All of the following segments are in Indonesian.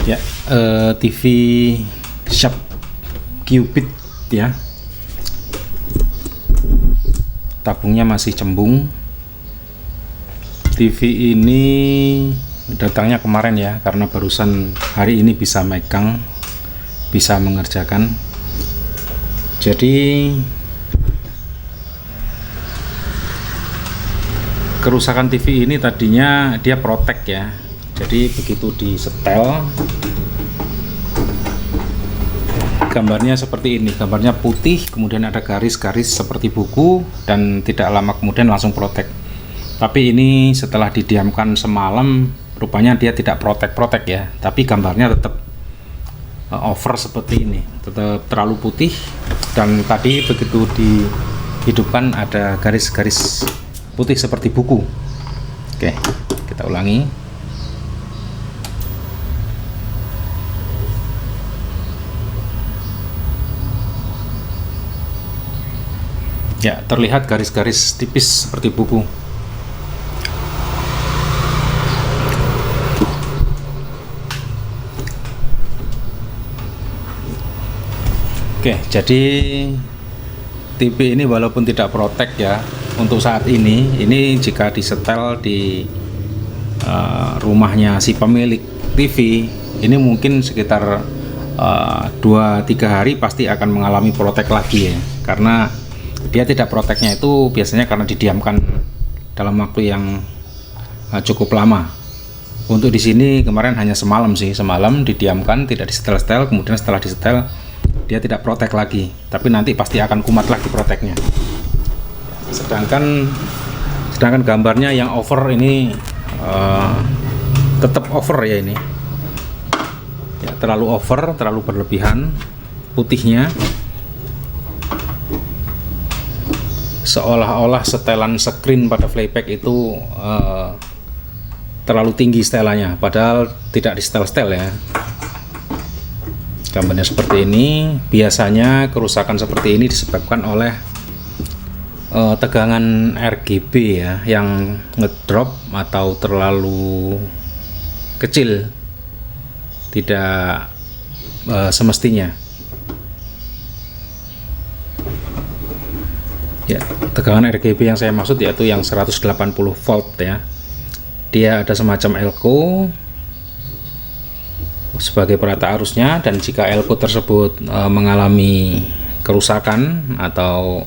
Ya, TV Sharp Cupid ya, tabungnya masih cembung. TV ini datangnya kemarin ya, karena barusan hari ini bisa megang, bisa mengerjakan. Jadi kerusakan TV ini tadinya dia protek ya. Jadi begitu disetel, gambarnya seperti ini, gambarnya putih, kemudian ada garis-garis seperti buku, dan tidak lama kemudian langsung protek. Tapi ini setelah didiamkan semalam, rupanya dia tidak protek-protek ya, tapi gambarnya tetap over seperti ini, tetap terlalu putih. Dan tadi begitu dihidupkan ada garis-garis putih seperti buku. Oke, kita ulangi. Ya, terlihat garis-garis tipis seperti buku. Oke, jadi TV ini walaupun tidak protek ya, untuk saat ini jika disetel di rumahnya si pemilik TV, ini mungkin sekitar 2-3 hari pasti akan mengalami protek lagi ya, karena dia tidak proteknya itu biasanya karena didiamkan dalam waktu yang cukup lama. Untuk di sini kemarin hanya semalam sih, semalam didiamkan, tidak disetel-setel, kemudian setelah disetel dia tidak protek lagi, tapi nanti pasti akan kumat lagi proteknya. Sedangkan gambarnya yang over ini tetap over ya, ini ya, terlalu over, terlalu berlebihan putihnya, seolah-olah setelan screen pada playback itu terlalu tinggi setelannya, padahal tidak di setel-setel ya. Gambarnya seperti ini. Biasanya kerusakan seperti ini disebabkan oleh tegangan RGB ya, yang ngedrop atau terlalu kecil, tidak semestinya. Ya, tegangan RGB yang saya maksud yaitu yang 180 volt ya. Dia ada semacam elko sebagai perata arusnya, dan jika elko tersebut mengalami kerusakan atau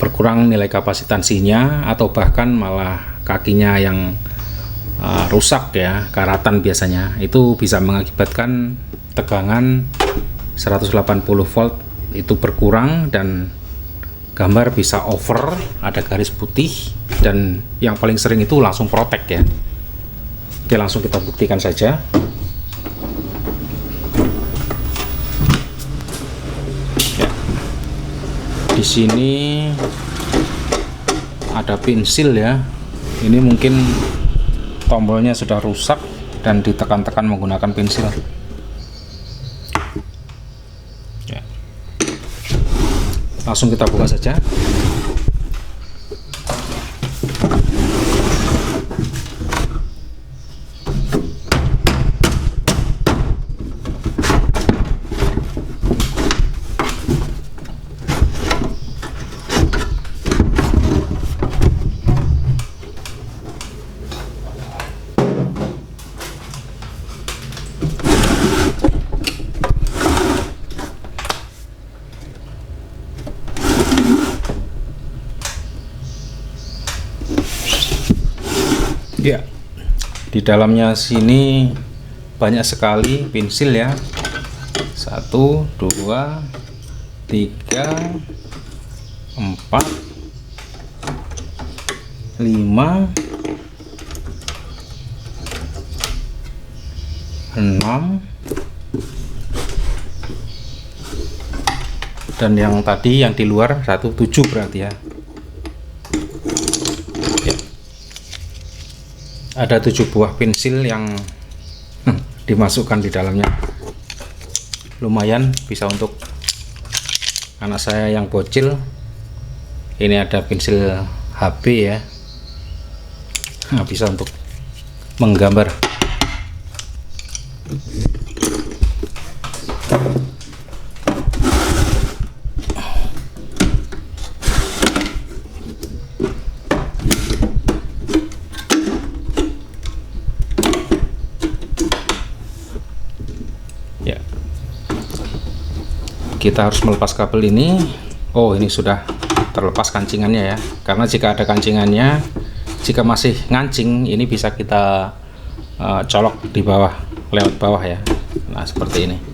berkurang nilai kapasitansinya, atau bahkan malah kakinya yang rusak ya, karatan biasanya, itu bisa mengakibatkan tegangan 180 volt itu berkurang dan gambar bisa over, ada garis putih, dan yang paling sering itu langsung protek ya. Oke, langsung kita buktikan saja. Ya. Di sini ada pensil ya. Ini mungkin tombolnya sudah rusak dan ditekan-tekan menggunakan pensil. Langsung kita buka saja. Ya, di dalamnya sini banyak sekali pensil ya. 1, 2, 3, 4, 5, 6, dan yang tadi yang di luar 1, 7 berarti ya. Ada 7 buah pensil yang dimasukkan di dalamnya. Lumayan bisa untuk anak saya yang bocil. Ini ada pensil HB ya. Nah, bisa untuk menggambar. Ya, kita harus melepas kabel ini. Oh, ini sudah terlepas kancingannya ya, karena jika ada kancingannya, jika masih ngancing, ini bisa kita colok di bawah, lewat bawah ya. Nah, seperti ini.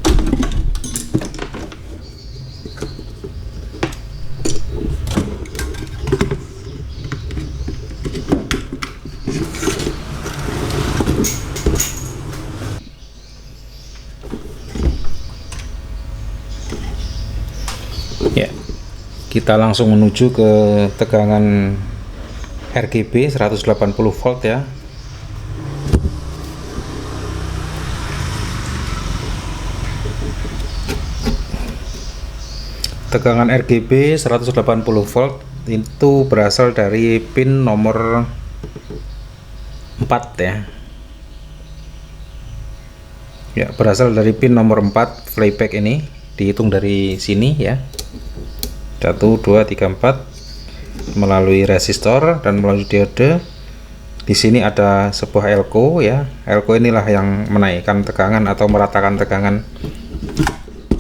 Ya, kita langsung menuju ke tegangan RGB 180 volt ya. Tegangan RGB 180 volt itu berasal dari pin nomor 4 ya. Ya, berasal dari pin nomor 4 playback ini, dihitung dari sini ya. 1, 2, 3, 4 melalui resistor dan melalui diode. Di sini ada sebuah elko ya. Elko inilah yang menaikkan tegangan atau meratakan tegangan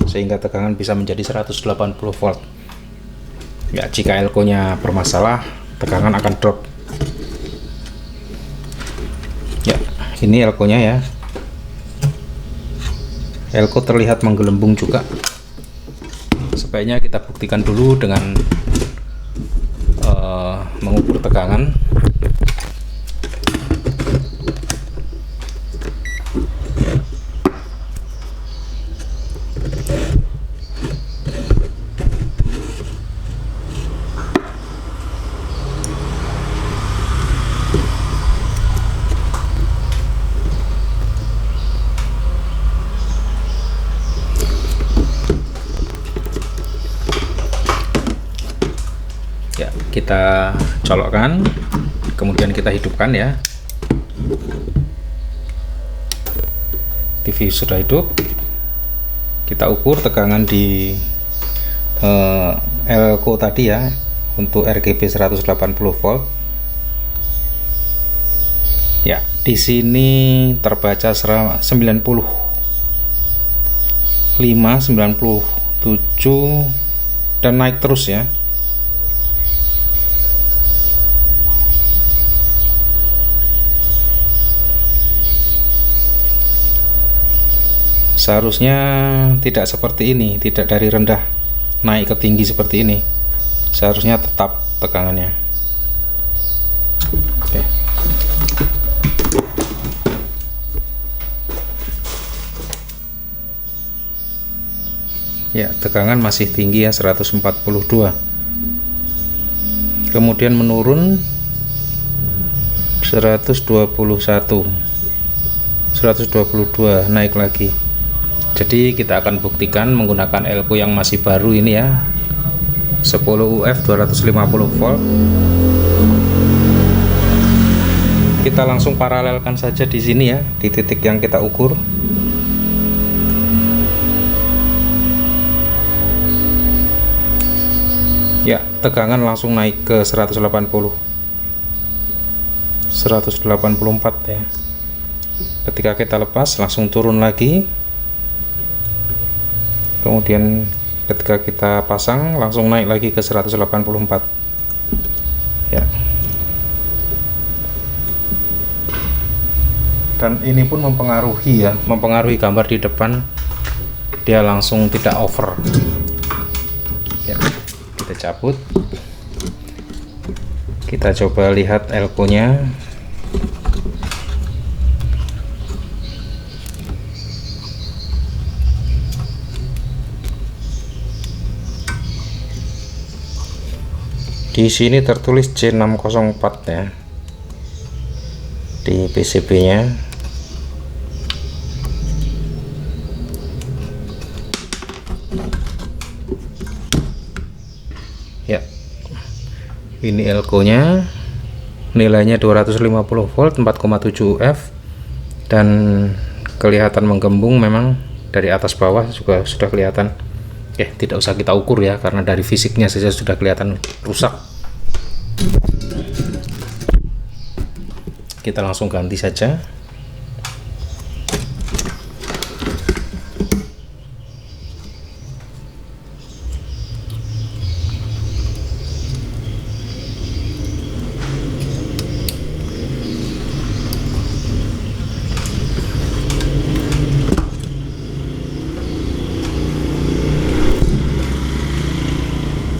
sehingga tegangan bisa menjadi 180 volt. Ya, jika elko-nya bermasalah, tegangan akan drop. Ya, ini elko-nya ya. Elko terlihat menggelembung juga. Sebaiknya kita buktikan dulu dengan mengukur tegangan. Ya, kita colokkan, kemudian kita hidupkan ya. TV sudah hidup. Kita ukur tegangan di elko tadi ya, untuk RGB 180 volt. Ya, di sini terbaca 95, 97 dan naik terus ya. Seharusnya tidak seperti ini, tidak dari rendah naik ke tinggi seperti ini. Seharusnya tetap tegangannya. Oke. Ya, tegangan masih tinggi ya, 142. Kemudian menurun 121, 122, naik lagi. Jadi kita akan buktikan menggunakan elko yang masih baru ini ya, 10 UF 250 volt. Kita langsung paralelkan saja di sini ya, di titik yang kita ukur. Ya, tegangan langsung naik ke 180, 184 ya. Ketika kita lepas langsung turun lagi. Kemudian ketika kita pasang langsung naik lagi ke 184 ya. Dan ini pun mempengaruhi ya, mempengaruhi gambar di depan, dia langsung tidak over ya. Kita cabut, kita coba lihat elko nya. Di sini tertulis C604 ya di PCB nya. Ya, ini elko nya, nilainya 250 volt 4,7 UF, dan kelihatan menggembung memang dari atas bawah juga sudah kelihatan. Tidak usah kita ukur ya, karena dari fisiknya saja sudah kelihatan rusak. Kita langsung ganti saja.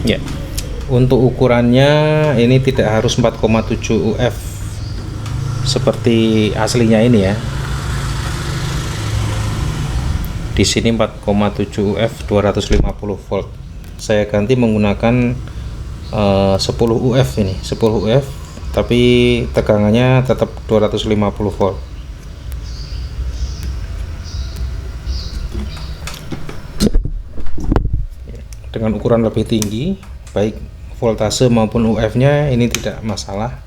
Ya, untuk ukurannya ini tidak harus 4,7 UF seperti aslinya ini ya. Di sini 4,7 UF 250 volt. Saya ganti menggunakan 10 UF ini, 10 UF, tapi tegangannya tetap 250 volt. Dengan ukuran lebih tinggi, baik voltase maupun UF-nya ini tidak masalah.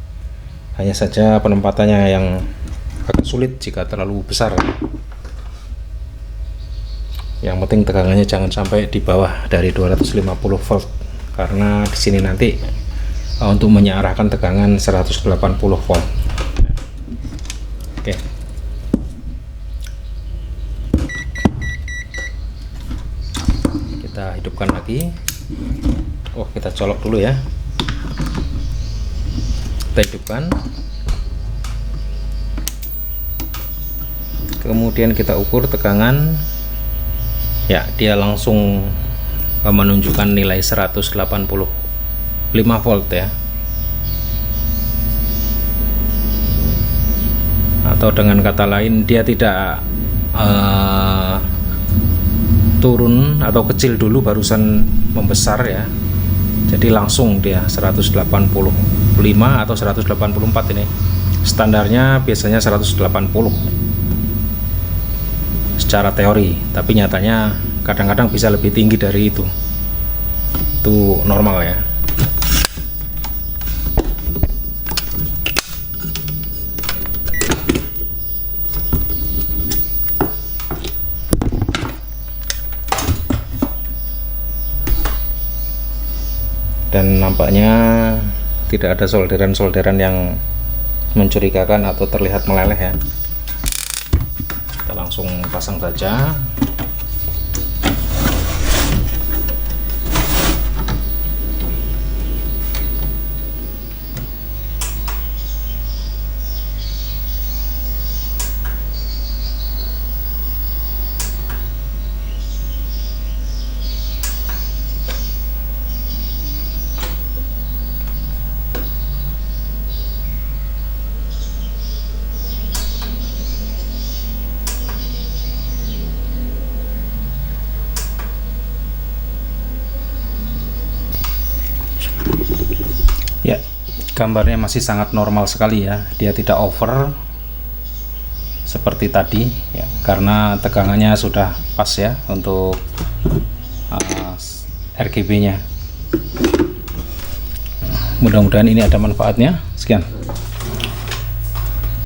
Hanya saja penempatannya yang agak sulit jika terlalu besar. Yang penting tegangannya jangan sampai di bawah dari 250 volt, karena di sini nanti untuk mengarahkan tegangan 180 volt. Oke. Kita hidupkan lagi. Kita colok dulu ya. Kita hidupkan, kemudian kita ukur tegangan ya, dia langsung menunjukkan nilai 185 volt ya, atau dengan kata lain dia tidak turun atau kecil dulu barusan membesar ya, jadi langsung dia 185 atau 184. ini standarnya biasanya 180 secara teori, tapi nyatanya kadang-kadang bisa lebih tinggi dari itu normal ya. Dan nampaknya tidak ada solderan-solderan yang mencurigakan atau terlihat meleleh ya. Kita langsung pasang saja. Ya, gambarnya masih sangat normal sekali ya, dia tidak over seperti tadi ya, karena tegangannya sudah pas ya untuk RGB nya. Mudah-mudahan ini ada manfaatnya. Sekian.